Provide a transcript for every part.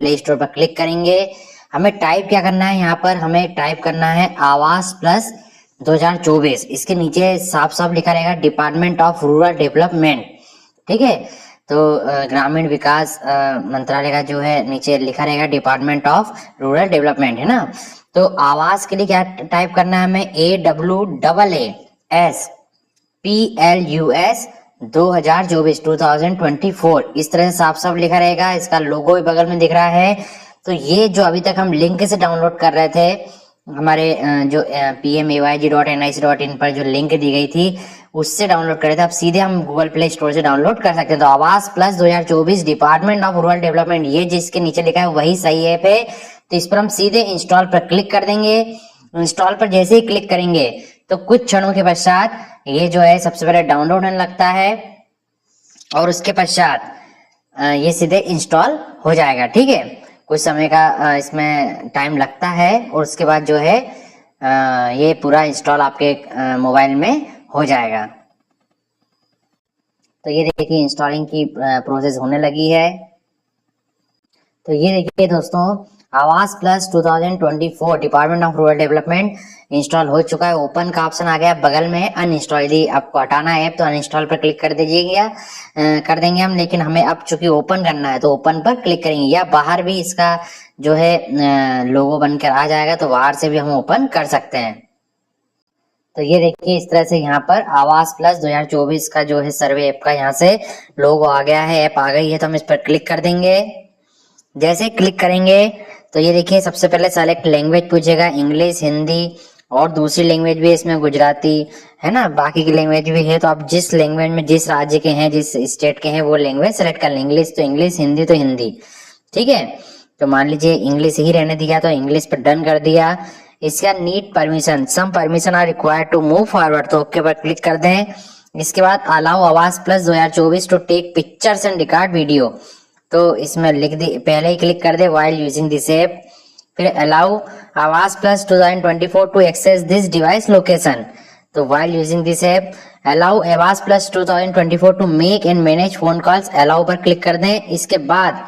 Play store पर click करेंगे। हमें टाइप क्या करना है, यहाँ पर हमें टाइप करना है आवास प्लस 2024। इसके नीचे साफ साफ लिखा रहेगा डिपार्टमेंट ऑफ रूरल डेवलपमेंट। ठीक है, तो ग्रामीण विकास मंत्रालय का जो है नीचे लिखा रहेगा डिपार्टमेंट ऑफ रूरल डेवलपमेंट, है ना। तो आवास के लिए क्या टाइप करना है हमें, AWSSPLUS 2024 इस तरह से साफ साफ लिखा रहेगा। इसका लोगो भी बगल में दिख रहा है। तो ये जो अभी तक हम लिंक से डाउनलोड कर रहे थे, हमारे जो pmayg.nic.in पर जो लिंक दी गई थी उससे डाउनलोड करे थे, अब सीधे हम गूगल प्ले स्टोर से डाउनलोड कर सकते हैं। तो आवास plus 2024 department of rural development, ये जिसके नीचे लिखा है वही सही ऐप है। तो इस पर हम सीधे इंस्टॉल पर क्लिक कर देंगे। इंस्टॉल पर जैसे ही क्लिक करेंगे तो कुछ क्षणों के पश्चात ये जो है सबसे पहले डाउनलोड होने लगता है और उसके पश्चात ये सीधे इंस्टॉल हो जाएगा। ठीक है, कुछ समय का इसमें टाइम लगता है और उसके बाद जो है ये पूरा इंस्टॉल आपके मोबाइल में हो जाएगा। तो ये देखिए इंस्टॉलिंग की प्रोसेस होने लगी है। तो ये देखिए दोस्तों, आवास plus 2024 department of rural development install हो चुका है। ओपन का ऑप्शन आ गया बगल में, अनइंस्टॉल। यदि आपको हटाना है ऐप तो अनइंस्टॉल पर क्लिक कर दीजिएगा, कर देंगे हम। लेकिन हमें अब चूंकि ओपन करना है तो ओपन पर क्लिक करेंगे, या बाहर भी इसका जो है लोगो बनकर आ जाएगा तो बाहर से भी हम ओपन कर सकते हैं। तो ये देखिए इस तरह से यहाँ पर आवास प्लस 2024 का जो है सर्वे ऐप का यहाँ से लोगो आ गया है, ऐप आ गई है। तो हम इस पर क्लिक कर देंगे। जैसे क्लिक करेंगे तो ये देखिए सबसे पहले सेलेक्ट लैंग्वेज पूछेगा, इंग्लिश, हिंदी और दूसरी लैंग्वेज भी इसमें गुजराती, है ना, बाकी की लैंग्वेज भी है। तो आप जिस लैंग्वेज में, जिस राज्य के हैं, जिस स्टेट के हैं, वो लैंग्वेज सेलेक्ट कर लें। इंग्लिश तो इंग्लिश, हिंदी तो हिंदी। ठीक है, तो मान लीजिए इंग्लिश ही रहने दिया तो इंग्लिश पर डन कर दिया। इसका need permission, some permission are required to move forward, तो ओके पर क्लिक कर दें। इसके बाद allow Awaas plus 2024 to take pictures and record video, तो इसमें लिख दी, पहले ही क्लिक कर दे वाइल यूजिंग दिस ऐप। फिर allow Awaas plus 2024 to access this device location, तो while using this app. Allow Awaas plus 2024 to make and manage phone calls, allow पर क्लिक कर दें। इसके बाद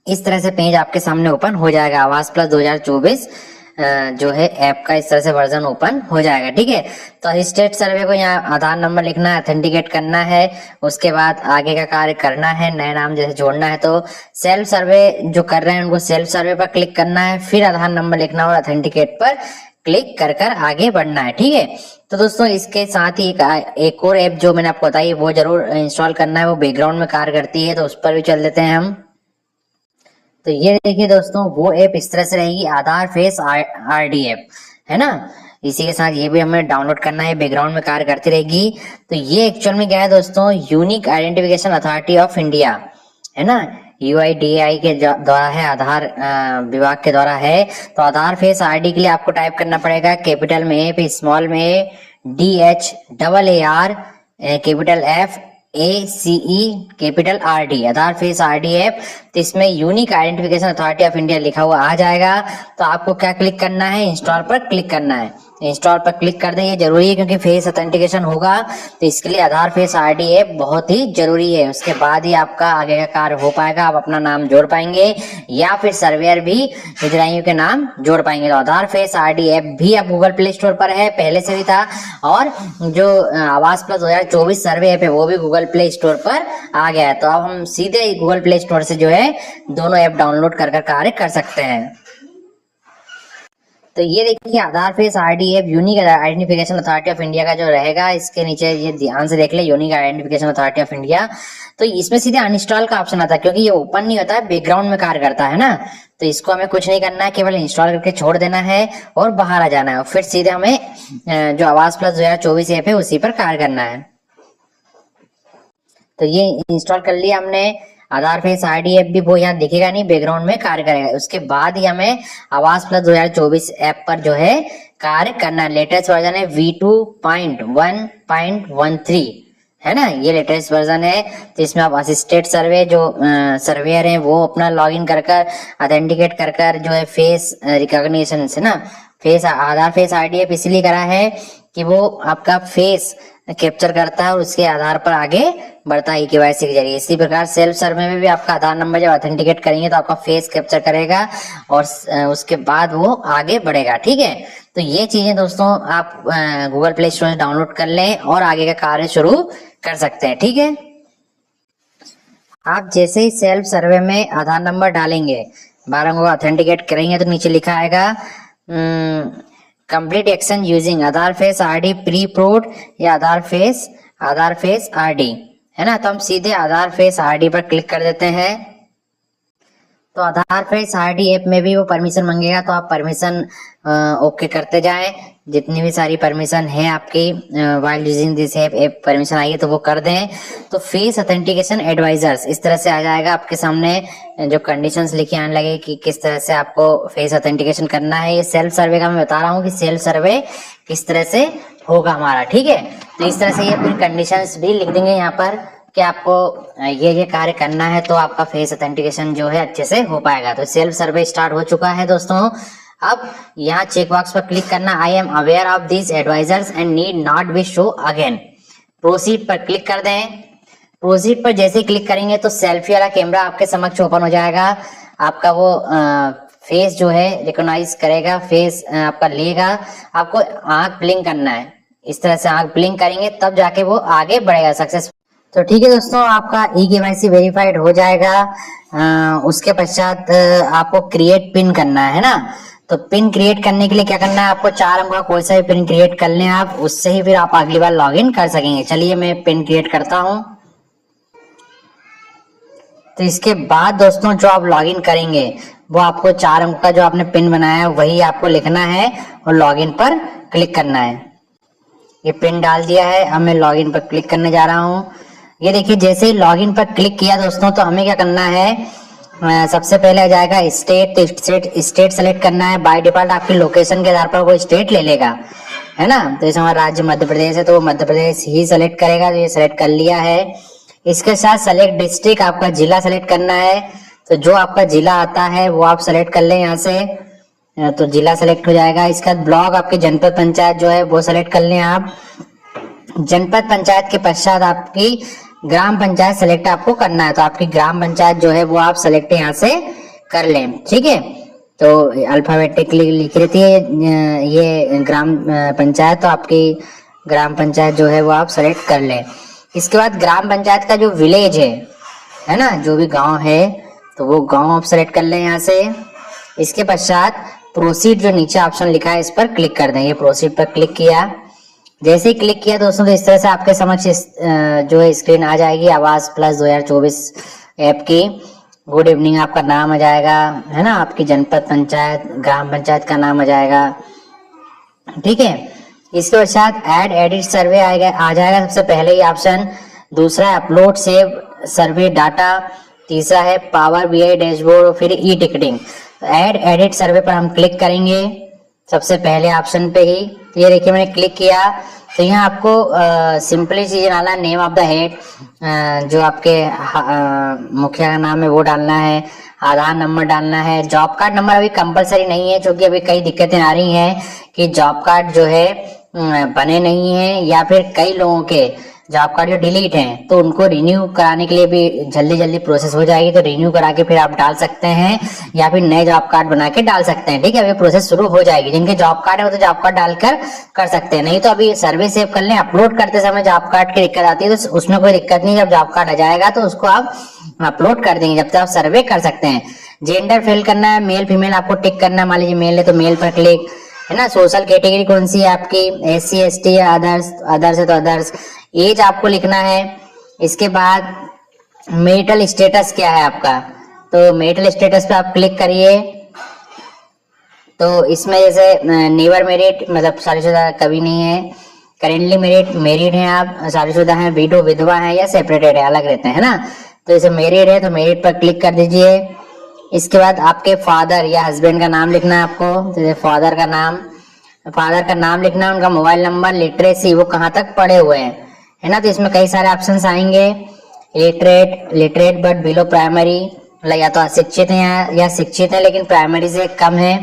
इस तरह से पेज आपके सामने ओपन हो जाएगा। आवास प्लस 2024 जो है ऐप का इस तरह से वर्जन ओपन हो जाएगा। ठीक है, तो स्टेट सर्वे को यहाँ आधार नंबर लिखना है, ऑथेंटिकेट करना है, उसके बाद आगे का कार्य करना है, नए नाम जैसे जोड़ना है। तो सेल्फ सर्वे जो कर रहे हैं उनको सेल्फ सर्वे पर क्लिक करना है, फिर आधार नंबर लिखना और ऑथेंटिकेट पर क्लिक कर कर आगे बढ़ना है। ठीक है, तो दोस्तों इसके साथ ही एक और ऐप जो मैंने आपको बताई वो जरूर इंस्टॉल करना है, वो बैकग्राउंड में कार्य करती है, तो उस पर भी चल देते हैं हम। तो ये देखिए दोस्तों, वो ऐप इस तरह से रहेगी, आधार फेस आरडी ऐप, है ना। इसी के साथ ये भी हमें डाउनलोड करना है, बैकग्राउंड में कार्य करती रहेगी। तो ये एक्चुअल में क्या है दोस्तों, unique identification authority of India, है ना, UIDAI के द्वारा है, आधार विभाग के द्वारा है। तो आधार फेस आईडी के लिए आपको टाइप करना पड़ेगा कैपिटल में ए, स्मॉल में DHAAR, capital FACE, capital RD, आधार फेस आरडी ऐप। तो इसमें unique identification authority of India लिखा हुआ आ जाएगा। तो आपको क्या क्लिक करना है, इंस्टॉल पर क्लिक करना है। इंस्टॉल पर क्लिक कर दें, ये जरूरी है क्योंकि फेस ऑथेंटिकेशन होगा, तो इसके लिए आधार फेस आरडी ऐप बहुत ही जरूरी है। उसके बाद ही आपका आगे का कार्य हो पाएगा, आप अपना नाम जोड़ पाएंगे या फिर सर्वेयर भी हितग्राहियों के नाम जोड़ पाएंगे। तो आधार फेस आरडी ऐप भी अब गूगल प्ले स्टोर पर है, पहले से भी था, और जो आवास प्लस 2024 सर्वे ऐप है वो भी गूगल प्ले स्टोर पर आ गया है। तो अब हम सीधे गूगल प्ले स्टोर से जो है दोनों ऐप डाउनलोड कर कर कार्य कर सकते हैं। तो ये देखिए Aadhaar face RD app unique identification authority of India का जो रहेगा, इसके नीचे ये ध्यान से देख ले, unique identification authority of India. तो इसमें सीधे अनइंस्टॉल का ऑप्शन आता है, क्योंकि ये ओपन नहीं होता है, बैकग्राउंड में कार्य करता है ना। तो इसको हमें कुछ नहीं करना है, केवल इंस्टॉल करके छोड़ देना है और बाहर आ जाना है, और फिर सीधे हमें जो आवास प्लस 2024 ऐप है उसी पर कार्य करना है। तो ये इंस्टॉल कर लिया हमने। आधार फेस आरडी ऐप भी वो यहाँ दिखेगा नहीं, बैकग्राउंड में कार्य करेगा। उसके बाद ही हमें आवास प्लस 2024 ऐप पर जो है कार्य करना है। लेटेस्ट वर्जन है V2.1.13, है ना, ये लेटेस्ट वर्जन है। तो इसमें आप असिस्टेड सर्वे जो सर्वेयर हैं वो अपना लॉगिन कर कर ऑथेंटिकेट कर कर जो है फेस रिकॉग्निशन से ना, फेस आधार फेस आरडी ऐप इसलिए करा है कि वो आपका फेस कैप्चर करता है और उसके आधार पर आगे बढ़ता है केवाईसी के जरिए। इसी प्रकार सेल्फ सर्वे में भी आपका आधार नंबर जब ऑथेंटिकेट करेंगे तो आपका फेस कैप्चर करेगा और उसके बाद वो आगे बढ़ेगा। ठीक है, तो ये चीजें दोस्तों आप गूगल प्ले स्टोर से डाउनलोड कर लें और आगे का कार्य शुरू कर सकते हैं। ठीक है, आप जैसे ही सेल्फ सर्वे में आधार नंबर डालेंगे, 12 को ऑथेंटिकेट करेंगे तो नीचे लिखा आएगा कंप्लीट एक्शन यूजिंग आधार फेस आरडी प्री प्रूव्ड या आधार फेस आरडी, है ना। तो हम सीधे आधार फेस आरडी पर क्लिक कर देते हैं। तो आधार फेस आरडी ऐप में भी वो परमिशन मांगेगा, तो आप परमिशन ओके करते जाएं। जितनी भी सारी परमिशन है आपकी while using this app permission आई है तो वो कर दें। तो फेस ऑथेंटिकेशन एडवाइजर्स इस तरह से आ जाएगा आपके सामने, जो कंडीशंस लिखे आने लगे कि किस तरह से आपको फेस ऑथेंटिकेशन करना है। ये सेल्फ सर्वे का मैं बता रहा हूँ कि सेल्फ सर्वे किस तरह से होगा हमारा। ठीक है, तो इस तरह से ये पूरी कंडीशंस भी लिख देंगे यहाँ पर कि आपको ये कार्य करना है तो आपका फेस ऑथेंटिकेशन जो है अच्छे से हो पाएगा। तो सेल्फ सर्वे स्टार्ट हो चुका है दोस्तों। अब यहाँ चेक बॉक्स पर क्लिक करना, I am aware of this advisers and need not be show again. Proceed पर क्लिक कर दें। प्रोसीड पर जैसे ही क्लिक करेंगे तो सेल्फी वाला कैमरा आपके समक्ष ओपन हो जाएगा। आपका वो फेस जो है रिकॉग्नाइज करेगा, फेस आपका लेगा। आपको आंख ब्लिंक करना है, इस तरह से आंख ब्लिंक करेंगे तब जाके वो आगे बढ़ेगा सक्सेस। तो ठीक है दोस्तों, आपका ई-केवाईसी वेरीफाइड हो जाएगा। उसके पश्चात आपको क्रिएट पिन करना है ना। तो पिन क्रिएट करने के लिए क्या करना है, आपको 4 अंक का कोई सा भी पिन क्रिएट कर लें आप, उससे ही फिर आप अगली बार लॉगिन कर सकेंगे। चलिए मैं पिन क्रिएट करता हूं। तो इसके बाद दोस्तों जो आप लॉगिन करेंगे वो आपको 4 अंक का जो आपने पिन बनाया है वही आपको लिखना है और लॉगिन पर क्लिक करना है। ये पिन डाल दिया है, अब मैं लॉगिन पर क्लिक करने जा रहा हूँ। ये देखिए जैसे ही लॉगिन पर क्लिक किया दोस्तों तो हमें क्या करना है, सबसे पहले आ जाएगा स्टेट सेलेक्ट करना है। बाय डिफॉल्ट आपकी लोकेशन के आधार पर वो स्टेट ले लेगा, है ना। तो जैसे हमारा राज्य मध्य प्रदेश है तो वो मध्य प्रदेश ही सेलेक्ट करेगा। तो ये सेलेक्ट कर लिया है। इसके साथ सेलेक्ट डिस्ट्रिक्ट, आपका जिला सेलेक्ट करना है। तो जो आपका जिला आता है वो आप सेलेक्ट कर लें यहाँ से, तो जिला सेलेक्ट हो जाएगा। इसके बाद ब्लॉक, आपके जनपद पंचायत जो है वो सेलेक्ट कर लें आप। जनपद पंचायत के पश्चात आपकी ग्राम पंचायत सेलेक्ट आपको करना है। तो आपकी ग्राम पंचायत जो है वो आप सेलेक्ट यहाँ से कर लें। ठीक है, तो अल्फाबेटिकली लिख रही है ये ग्राम पंचायत, तो आपकी ग्राम पंचायत जो है वो आप सेलेक्ट कर लें। इसके बाद ग्राम पंचायत का जो विलेज है ना, जो भी गांव है तो वो गांव आप सेलेक्ट कर लें यहाँ से। इसके पश्चात प्रोसीड जो नीचे ऑप्शन लिखा है इस पर क्लिक कर दें। ये प्रोसीड पर क्लिक किया। जैसे ही क्लिक किया दोस्तों तो इस तरह से आपके समक्ष जो है स्क्रीन आ जाएगी आवास प्लस 2024 ऐप की। गुड इवनिंग आपका नाम आ जाएगा, है ना, आपकी जनपद पंचायत ग्राम पंचायत का नाम आ जाएगा। ठीक है, इसके पश्चात ऐड एडिट सर्वे आ जाएगा सबसे पहले ही ऑप्शन। दूसरा है अपलोड सेव सर्वे डाटा। तीसरा है पावर बीआई डैशबोर्ड और फिर ई टिकटिंग। ऐड एडिट सर्वे पर हम क्लिक करेंगे सबसे पहले ऑप्शन पे ही। तो ये देखिए मैंने क्लिक किया तो यहाँ आपको सिंपली चीज डालना है, नेम ऑफ द हेड, जो आपके मुखिया का नाम है वो डालना है। आधार नंबर डालना है। जॉब कार्ड नंबर अभी कंपलसरी नहीं है क्योंकि अभी कई दिक्कतें आ रही हैं कि जॉब कार्ड जो है बने नहीं है, या फिर कई लोगों के जॉब कार्ड जो डिलीट हैं तो उनको रिन्यू कराने के लिए भी जल्दी प्रोसेस हो जाएगी। तो रिन्यू करा के फिर आप डाल सकते हैं या फिर नए जॉब कार्ड बना के डाल सकते हैं। ठीक है, अभी प्रोसेस शुरू हो जाएगी। जिनके जॉब कार्ड है वो तो जॉब कार्ड डालकर कर सकते हैं, नहीं तो अभी सर्वे सेव कर लें। अपलोड करते समय जॉब कार्ड की दिक्कत आती है तो उसमें कोई दिक्कत नहीं, जब जॉब कार्ड आ जाएगा तो उसको आप अपलोड कर देंगे, जब तक आप सर्वे कर सकते हैं। जेंडर फिल करना है, मेल फीमेल आपको टिक करना है। मान लीजिए मेल है तो मेल पर क्लिक, है ना। सोशल कैटेगरी कौन सी है आपकी, SC ST या अदर्स है तो अदर्स। एज आपको लिखना है। इसके बाद मेरिटल स्टेटस क्या है आपका, तो मेरिटल स्टेटस पे आप क्लिक करिए। तो इसमें जैसे नेवर मैरिड मतलब शादीशुदा कभी नहीं है, करेंटली मैरिड हैं आप, शादीशुदा हैं, विडो विधवा हैं या सेपरेटेड है, अलग रहते हैं ना। तो जैसे मैरिड है तो मैरिड पर क्लिक कर दीजिए। इसके बाद आपके फादर या हस्बैंड का नाम लिखना है आपको। जैसे फादर का नाम लिखना है, उनका मोबाइल नंबर, लिटरेसी वो कहाँ तक पढ़े हुए हैं, है ना। तो इसमें कई सारे ऑप्शंस आएंगे। लिटरेट बट बिलो प्राइमरी, मतलब या तो अशिक्षित हैं या शिक्षित हैं लेकिन प्राइमरी से कम है।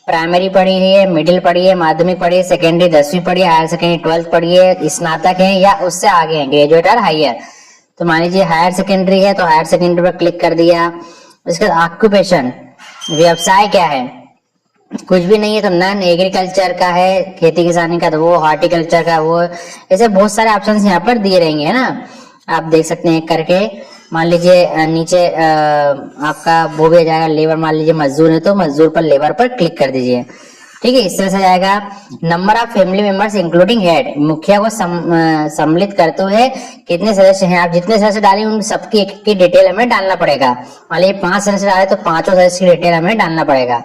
प्राइमरी पढ़ी है, मिडिल पढ़ी है, माध्यमिक पढ़ी है, सेकेंडरी 10वीं पढ़ी है, हायर सेकेंडरी 12th पढ़ी है, स्नातक है या उससे आगे है, ग्रेजुएट और हायर। तो मान लीजिए हायर सेकेंडरी है तो हायर सेकेंडरी पर क्लिक कर दिया। उसके बाद ऑक्यूपेशन, व्यवसाय क्या है, कुछ भी नहीं है तो नन, एग्रीकल्चर का है, खेती किसानी का तो वो, हॉर्टिकल्चर का वो, ऐसे बहुत सारे ऑप्शंस यहाँ पर दिए रहेंगे, है ना, आप देख सकते हैं एक करके। मान लीजिए नीचे आपका वो भी आ जाएगा लेबर, मान लीजिए मजदूर है तो मजदूर पर लेबर पर क्लिक कर दीजिए, ठीक है, इस तरह से जाएगा। Number of family members including head, मुखिया को सम्मिलित करते हुए कितने सदस्य हैं, आप जितने सदस्य डालें उन सबकी एक की डिटेल हमें डालना पड़ेगा। मान लीजिए 5 सदस्य डाले तो 5 सदस्य की डिटेल हमें डालना पड़ेगा,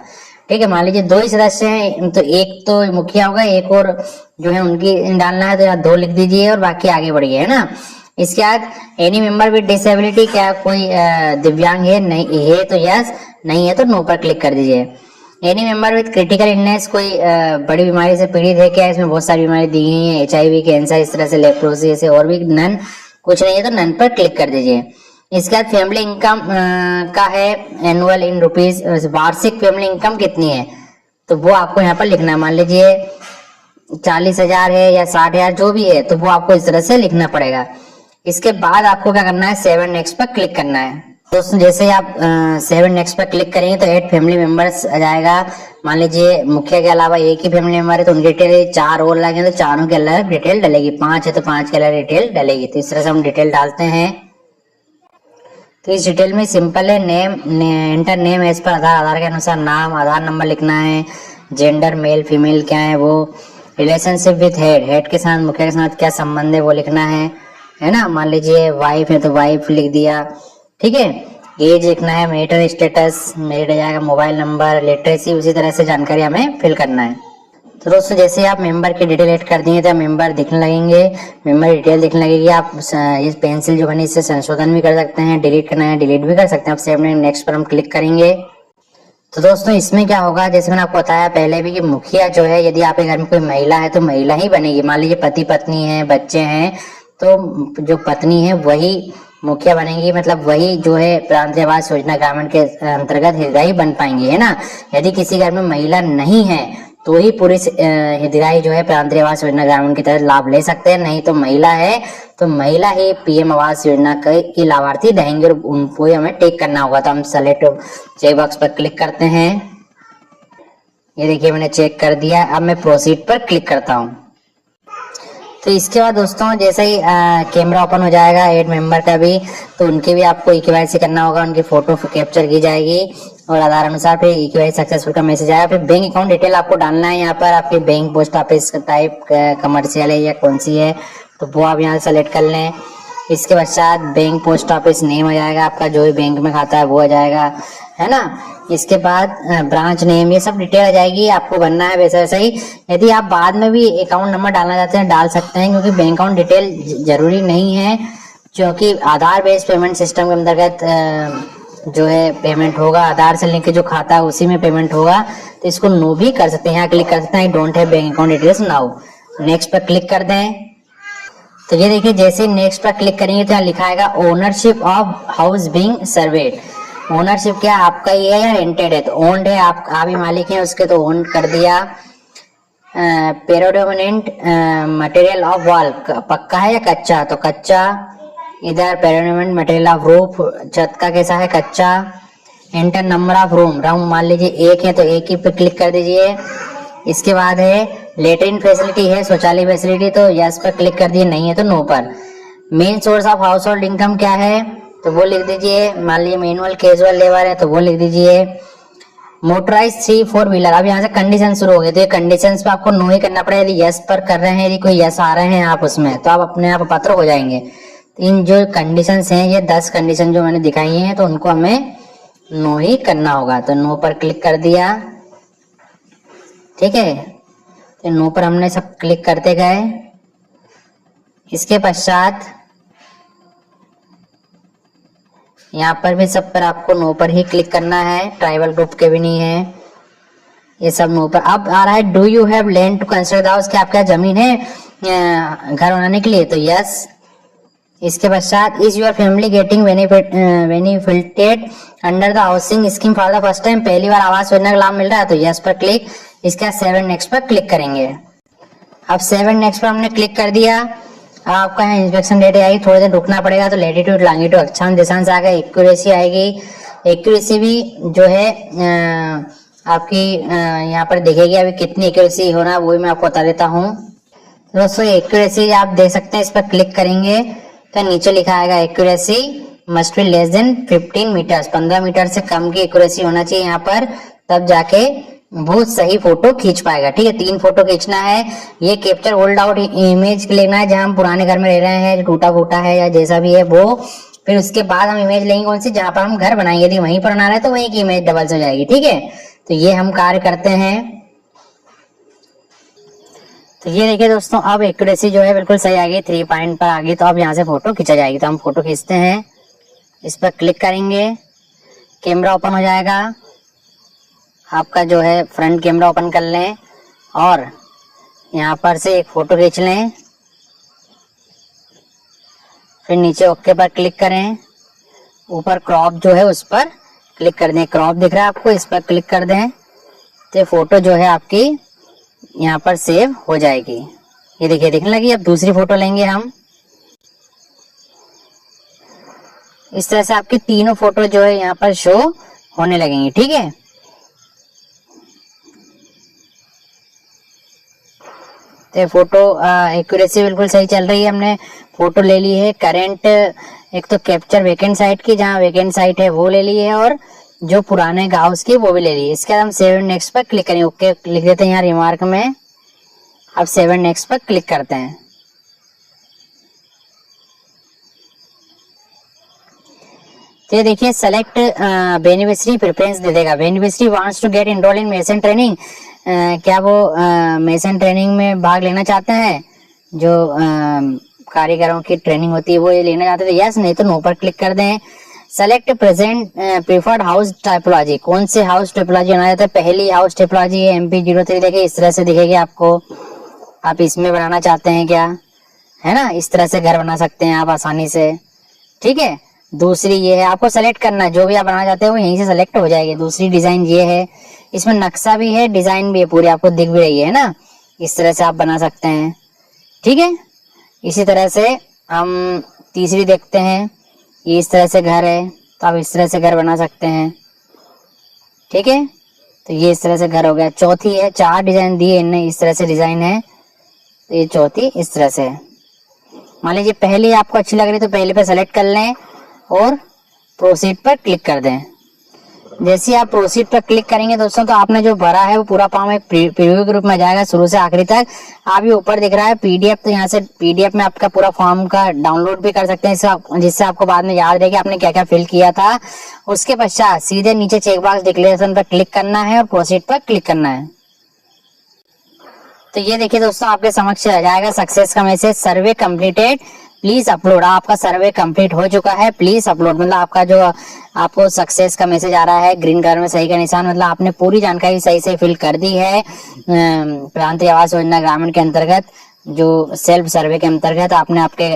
ठीक है। मान लीजिए 2 ही सदस्य हैं तो एक तो मुखिया होगा, एक और जो है उनकी डालना है तो यहाँ 2 लिख दीजिए और बाकी आगे बढ़िए, है ना। इसके बाद एनी मेंबर विद डिसेबिलिटी, क्या कोई दिव्यांग है, नहीं है तो यस, नहीं है तो नो पर क्लिक कर दीजिए। Any member with critical illness, कोई बड़ी बीमारी से पीड़ित है क्या, इसमें बहुत सारी बीमारी दी गई है, HIV, कैंसर, इस तरह से लेप्रोसिस से और भी, नन, कुछ नहीं है तो नन पर क्लिक कर दीजिए। इसके बाद फैमिली इनकम का है एनुअल इन रुपीज, वार्षिक फैमिली इनकम कितनी है तो वो आपको यहाँ पर लिखना है। मान लीजिए 40,000 है या 60,000 जो भी है तो वो आपको इस तरह से लिखना पड़ेगा। इसके बाद आपको क्या करना है, 7 नेक्स्ट पर क्लिक करना है। दोस्तों जैसे ही आप 7 नेक्स्ट पर क्लिक करेंगे तो 8 फैमिली मेंबर्स आ जाएगा। मान लीजिए मुखिया के अलावा एक ही फैमिली मेंबर है तो उनकी डिटेल 4 और लगे तो चारों के अलग डिटेल डलेगी, 5 है तो 5 के अलग डिटेल डलेगी। तो इस तरह से हम डिटेल डालते हैं। तो इस डिटेल में सिंपल है, name, enter name as per आधार के अनुसार नाम, आधार नंबर लिखना है, जेंडर मेल फीमेल क्या है वो, रिलेशनशिप विथ हेड, हेड के साथ मुखिया के साथ क्या संबंध है वो लिखना है ना। मान लीजिए वाइफ है तो वाइफ लिख दिया, ठीक है। एज लिखना है, मैरिटल स्टेटस, मैरिड आ जाएगा, मोबाइल नंबर, लिटरेसी, उसी तरह से जानकारी हमें फिल करना है। तो दोस्तों जैसे आप मेंबर की डिटेल ऐड कर दिए तो मेंबर दिखने लगेंगे, मेंबर डिटेल दिखने लगेगी। आप इस पेंसिल जो बनी इससे संशोधन भी कर सकते हैं, डिलीट करना है डिलीट भी कर सकते हैं। आप सेव नेक्स्ट पर हम क्लिक करेंगे। तो दोस्तों इसमें क्या होगा, जैसे मैंने आपको बताया पहले भी कि मुखिया जो है, यदि आपके घर में कोई महिला है तो महिला ही बनेगी। मान लीजिए पति पत्नी है, बच्चे हैं तो जो पत्नी है वही मुखिया बनेगी, मतलब वही जो है प्रांतीय आवास योजना ग्रामीण के अंतर्गत हितग्राही बन पाएंगे, है ना। यदि किसी घर में महिला नहीं है तो ही पूरी हितग्राही जो है प्रांतीय आवास योजना ग्रामीण के तहत लाभ ले सकते हैं, नहीं तो महिला है तो महिला ही PM आवास योजना की लाभार्थी रहेंगे और उनको ही हमें टिक करना होगा। तो हम सेलेक्ट चेक बॉक्स पर क्लिक करते हैं। ये देखिए मैंने चेक कर दिया। अब मैं प्रोसीड पर क्लिक करता हूँ। तो इसके बाद दोस्तों जैसे ही कैमरा ओपन हो जाएगा एड मेंबर का भी, तो उनके भी आपको KYC करना होगा, उनकी फोटो कैप्चर की जाएगी और आधार अनुसार फिर KYC सक्सेसफुल का मैसेज आएगा। फिर बैंक अकाउंट डिटेल आपको डालना है यहाँ पर, आपके bank, post office type commercial है या कौन सी है तो वो आप यहाँ से सेलेक्ट कर लें। इसके पश्चात बैंक पोस्ट ऑफिस नेम आ जाएगा, आपका जो भी बैंक में खाता है वो आ जाएगा, है ना। इसके बाद ब्रांच नेम, ये सब डिटेल आ जाएगी, आपको बनना है वैसे वैसे ही। यदि आप बाद में भी अकाउंट नंबर डालना चाहते हैं डाल सकते हैं, क्योंकि बैंक अकाउंट डिटेल जरूरी नहीं है, क्योंकि आधार बेस्ड पेमेंट सिस्टम के अंतर्गत जो है पेमेंट होगा, आधार से लिंक जो खाता है उसी में पेमेंट होगा। तो इसको नो भी कर सकते हैं, यहाँ क्लिक कर सकते हैं don't have bank account details now, next पर क्लिक कर दें। तो ये देखिए जैसे नेक्स्ट पर क्लिक करेंगे तो यहाँ लिखा आएगा ownership of house being served. Ownership क्या आपका ही है या रेंटेड है, तो ओन्ड है, आप ही मालिक हैं उसके तो ओन कर दिया। प्रेडोमिनेंट मटेरियल ऑफ वॉल, पक्का है या कच्चा, तो कच्चा। इधर प्रेडोमिनेंट मटेरियल ऑफ रूफ, छत का कैसा है, कच्चा। एंटर नंबर ऑफ रूम, मान लीजिए 1 है तो 1 ही पे क्लिक कर दीजिए। इसके बाद है लेटरिन फैसिलिटी है, शौचालय फैसिलिटी, तो यस पर क्लिक कर दिए, नहीं है तो नो पर। Main source of house hold income क्या है तो वो लिख दीजिए। मान लीजिए मैनुअल कैजुअल लेबर है तो वो लिख दीजिए। मोटराइज 3-4 व्हीलर, अब यहाँ से कंडीशन शुरू हो गए तो ये कंडीशन पे आपको नो ही करना पड़ेगा। यदि यस पर कर रहे हैं, यदि कोई यस आ रहे हैं आप उसमें, तो आप अपने आप पात्र हो जाएंगे। इन जो कंडीशन हैं, ये 10 कंडीशन जो मैंने दिखाई हैं, तो उनको हमें नो ही करना होगा। तो नो पर क्लिक कर दिया, ठीक है। तो नो पर हमने सब क्लिक करते गए। इसके पश्चात यहाँ पर भी सब पर आपको नो पर ही क्लिक करना है, ट्राइबल ग्रुप के भी नहीं है, ये सब नो पर। अब आ रहा है do you have land to construct house, क्या आपका जमीन है घर बनाने के लिए, तो यस। इसके पश्चात is your family getting benefited under the housing scheme for the first time, पहली बार आवास योजना का लाभ मिल रहा है तो यस पर क्लिक। इसके बाद 7 नेक्स्ट पर क्लिक करेंगे। अब 7 नेक्स्ट पर हमने क्लिक कर दिया। अब आपका यहाँ इंस्पेक्शन डेट आएगी, थोड़ी देर रुकना पड़ेगा। तो लैटिट्यूड लॉन्गिट्यूड अक्षांश दिशांश आ गया, एक्यूरेसी आएगी। एक्यूरेसी भी जो है आपकी यहाँ पर दिखेगी अभी कितनी एक्यूरेसी होना वो भी मैं आपको बता देता हूँ। दोस्तों एक्यूरेसी आप देख सकते हैं, इस पर क्लिक करेंगे तो नीचे लिखा आएगा accuracy must be less than 15 metres, 15 metre से कम की एक्यूरेसी होना चाहिए यहाँ पर, तब जाके बहुत सही फोटो खींच पाएगा। ठीक है, 3 फोटो खींचना है। ये कैप्चर होल्ड आउट इमेज लेना है जहां हम पुराने घर में रह रहे हैं, टूटा फूटा है या जैसा भी है वो। फिर उसके बाद हम इमेज लेंगे कौन सी, जहां पर हम घर बनाएंगे। यदि वहीं पर बना रहे हैं तो वहीं की इमेज डबल से हो जाएगी। ठीक है, तो ये हम कार्य करते हैं। तो ये देखिए दोस्तों, अब एक्यूरेसी जो है बिल्कुल सही आ गई, 3 पॉइंट पर आ गई। तो अब यहाँ से फोटो खींचा जाएगी। तो हम फोटो खींचते हैं, इस पर क्लिक करेंगे, कैमरा ओपन हो जाएगा। आपका जो है फ्रंट कैमरा ओपन कर लें और यहाँ पर से एक फोटो खींच लें। फिर नीचे ओके पर क्लिक करें, ऊपर क्रॉप जो है उस पर क्लिक कर दें। क्रॉप दिख रहा है आपको, इस पर क्लिक कर दें तो फोटो जो है आपकी यहाँ पर सेव हो जाएगी। ये देखिए दिखने लगी। अब दूसरी फोटो लेंगे हम। इस तरह से आपकी तीनों फोटो जो है यहाँ पर शो होने लगेंगी। ठीक है, तो फोटो एक्यूरेसी बिल्कुल सही चल रही है। हमने फोटो ले ली है। करंट एक तो कैप्चर वेकेंट साइट की, जहाँ वेकेंट साइट है वो ले ली है, और जो पुराने हाउस की वो भी ले ली है। इसके बाद हम 7 नेक्स्ट पर क्लिक करेंगे। ओके लिख देते हैं यहाँ रिमार्क में। अब 7 नेक्स्ट पर क्लिक करते हैं। तो ये देखिए सेलेक्ट बेनिफिशियरी प्रेफरेंस दे देगा। Beneficiary wants to get enrol in mason training, क्या वो मेसन ट्रेनिंग में भाग लेना चाहते हैं, जो कारीगरों की ट्रेनिंग होती है वो ये लेना चाहते हैं। यस, नहीं तो नो पर क्लिक कर दें। Select present preferred house typology, कौन से हाउस टाइपोलॉजी बनाना चाहते हैं। पहली हाउस टाइपोलॉजी है MP03, देखिए इस तरह से दिखेगी आपको। आप इसमें बनाना चाहते हैं क्या, है ना, इस तरह से घर बना सकते हैं आप आसानी से। ठीक है, दूसरी ये है, आपको सेलेक्ट करना है जो भी आप बनाना चाहते हैं वो यहीं से सेलेक्ट हो जाएगी। दूसरी डिजाइन ये है, इसमें नक्शा भी है, डिजाइन भी है, पूरी आपको दिख भी रही है ना, इस तरह से आप बना सकते हैं। ठीक है, इसी तरह से हम तीसरी देखते हैं। ये इस तरह से घर है तो आप इस तरह से घर बना सकते हैं। ठीक है, तो ये इस तरह से घर हो गया। चौथी है, 4 डिजाइन दिए इनने, इस तरह से डिजाइन है, तो ये चौथी इस तरह से। मान लीजिए पहली आपको अच्छी लग रही है तो पहले पे सेलेक्ट कर लें और प्रोसीड पर क्लिक कर दें। जैसे आप प्रोसीड पर क्लिक करेंगे दोस्तों तो आपने जो भरा है वो पूरा फॉर्म एक प्रीव्यू के रूप में जाएगा शुरू से आखिरी तक। आप ये ऊपर दिख रहा है PDF, तो यहाँ से PDF में आपका पूरा फॉर्म का डाउनलोड भी कर सकते हैं, जिससे आपको बाद में याद रहे कि आपने क्या क्या फिल किया था। उसके पश्चात सीधे नीचे चेकबॉक्स डिक्लेरेशन पर क्लिक करना है और प्रोसीड पर क्लिक करना है। तो ये देखिए दोस्तों, आपके समक्ष आ जाएगा सक्सेस का message, survey completed please upload. आपका सर्वे कंप्लीट हो चुका है, प्लीज अपलोड। मतलब आपका जो आपको सक्सेस का मैसेज आ रहा है ग्रीन कलर में सही का निशान, मतलब आपने पूरी जानकारी सही से फिल कर दी है। प्रधानमंत्री आवास योजना ग्रामीण के अंतर्गत जो सेल्फ सर्वे के अंतर्गत आपने आपके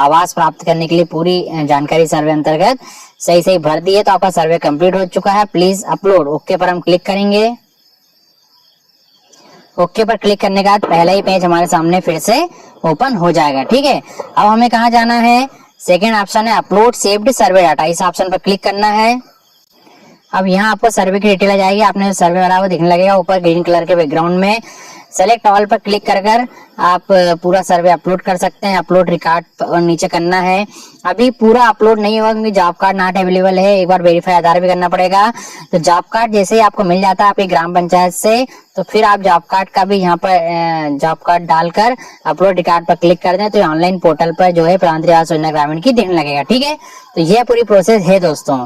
आवास प्राप्त करने के लिए पूरी जानकारी सर्वे अंतर्गत सही भर दी है। तो आपका सर्वे कंप्लीट हो चुका है, प्लीज अपलोड। ओके पर हम क्लिक करेंगे। ओके पर क्लिक करने के बाद पहला ही पेज हमारे सामने फिर से ओपन हो जाएगा। ठीक है, अब हमें कहाँ जाना है, सेकेंड ऑप्शन है अपलोड सेव्ड सर्वे डाटा, इस ऑप्शन पर क्लिक करना है। अब यहाँ आपको सर्वे की डिटेल आ जाएगी, आपने जो सर्वे भरा वो दिखने लगेगा ऊपर ग्रीन कलर के बैकग्राउंड में। सेलेक्ट ऑल पर क्लिक कर आप पूरा सर्वे अपलोड कर सकते हैं। अपलोड रिकॉर्ड और नीचे करना है। अभी पूरा अपलोड नहीं होगा क्योंकि जॉब कार्ड नॉट अवेलेबल है, एक बार वेरीफाई आधार भी करना पड़ेगा। तो जॉब कार्ड जैसे ही आपको मिल जाता है आपकी ग्राम पंचायत से, तो फिर आप जॉब कार्ड का भी यहाँ पर जॉब कार्ड डालकर अपलोड रिकॉर्ड पर क्लिक कर दें तो ऑनलाइन पोर्टल पर जो है प्रधानमंत्री आवास योजना ग्रामीण की दिखने लगेगा। ठीक है, तो यह पूरी प्रोसेस है दोस्तों।